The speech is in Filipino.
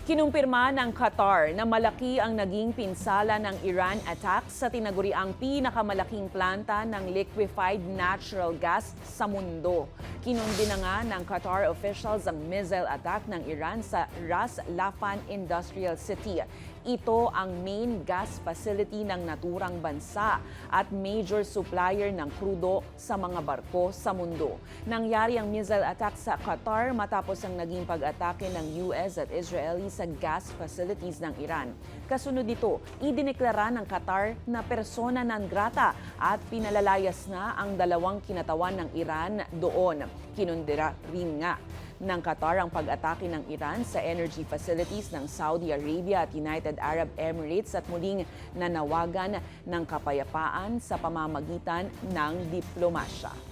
Kinumpirma ng Qatar na malaki ang naging pinsala ng Iran attack sa tinaguriang pinakamalaking planta ng liquefied natural gas sa mundo. Kinundi na nga ng Qatar officials ang missile attack ng Iran sa Ras Laffan Industrial City. Ito ang main gas facility ng naturang bansa at major supplier ng krudo sa mga barko sa mundo. Nangyari ang missile attack sa Qatar matapos ang naging pag-atake ng US at Israeli sa gas facilities ng Iran. Kasunod dito, idineklara ng Qatar na persona non grata at pinalalayas na ang dalawang kinatawan ng Iran doon. Kinundira rin nga ng Qatar ang pag-atake ng Iran sa energy facilities ng Saudi Arabia at United Arab Emirates at muling nanawagan ng kapayapaan sa pamamagitan ng diplomasya.